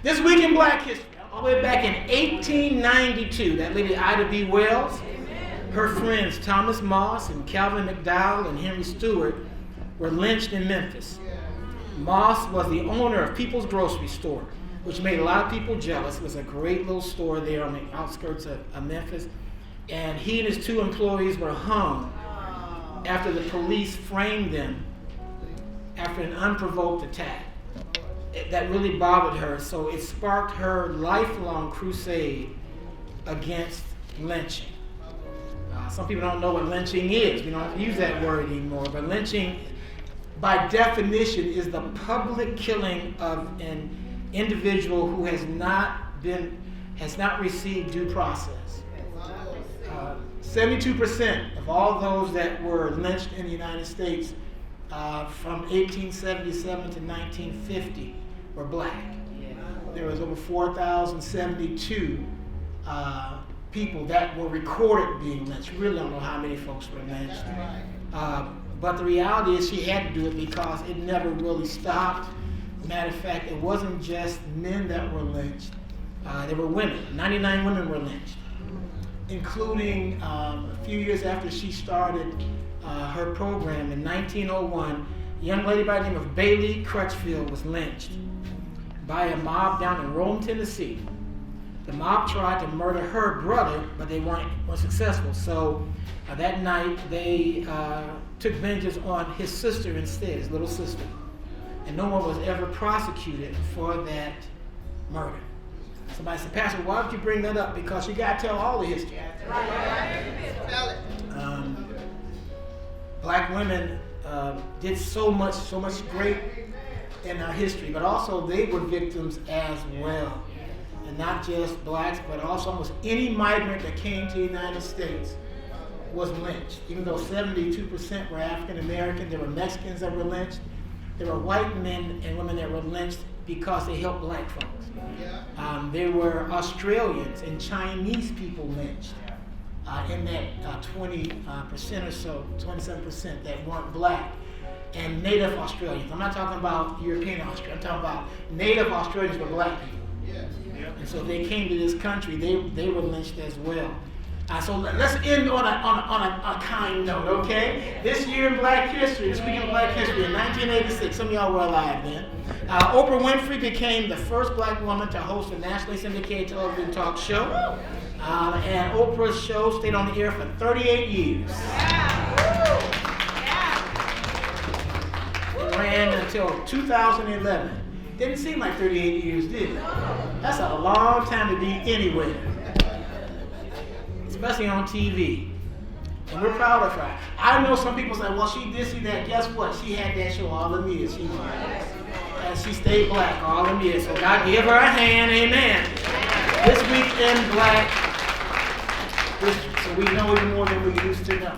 This week in Black history, all the way back in 1892, that lady Ida B. Wells, her friends Thomas Moss and Calvin McDowell and Henry Stewart were lynched in Memphis. Moss was the owner of People's Grocery Store, which made a lot of people jealous. It was a great little store there on the outskirts of Memphis. And he and his 2 employees were hung after the police framed them after an unprovoked attack. That really bothered her, so it sparked her lifelong crusade against lynching. Some people don't know what lynching is. We don't use that word anymore, but lynching, by definition, is the public killing of an individual who has not received due process. 72% of all those that were lynched in the United States from 1877 to 1950 were black. There was over 4,072 people that were recorded being lynched. We really don't know how many folks were lynched. But the reality is she had to do it because it never really stopped. Matter of fact, it wasn't just men that were lynched. There were women. 99 women were lynched, including a few years after she started her program in 1901, a young lady by the name of Bailey Crutchfield was lynched by a mob down in Rome, Tennessee. The mob tried to murder her brother, but they weren't successful. So that night they took vengeance on his sister instead, his little sister. And no one was ever prosecuted for that murder. Somebody said, Pastor, why would you bring that up? Because you got to tell all the history. Black women did so much great in our history, but also they were victims as well. And not just blacks, but also almost any migrant that came to the United States was lynched. Even though 72% were African American, there were Mexicans that were lynched. There were white men and women that were lynched because they helped black folks. There were Australians and Chinese people lynched in that 20% or so, 27% that weren't black. And Native Australians. I'm not talking about European Australians. I'm talking about Native Australians were black people. And so if they came to this country, they were lynched as well. So let's end on a kind note, okay? This year in Black History, this week in Black History, in 1986, some of y'all were alive then, Oprah Winfrey became the first black woman to host a nationally syndicated television talk show. And Oprah's show stayed on the air for 38 years. It ran until 2011. Didn't seem like 38 years, did it? That's a long time to be anywhere, especially on TV. And we're proud of her. I know some people say, well, she did see that. Guess what? She had that show all them years. She stayed black all them years. So God give her a hand, amen. This week in Black History, so we know even more than we used to know.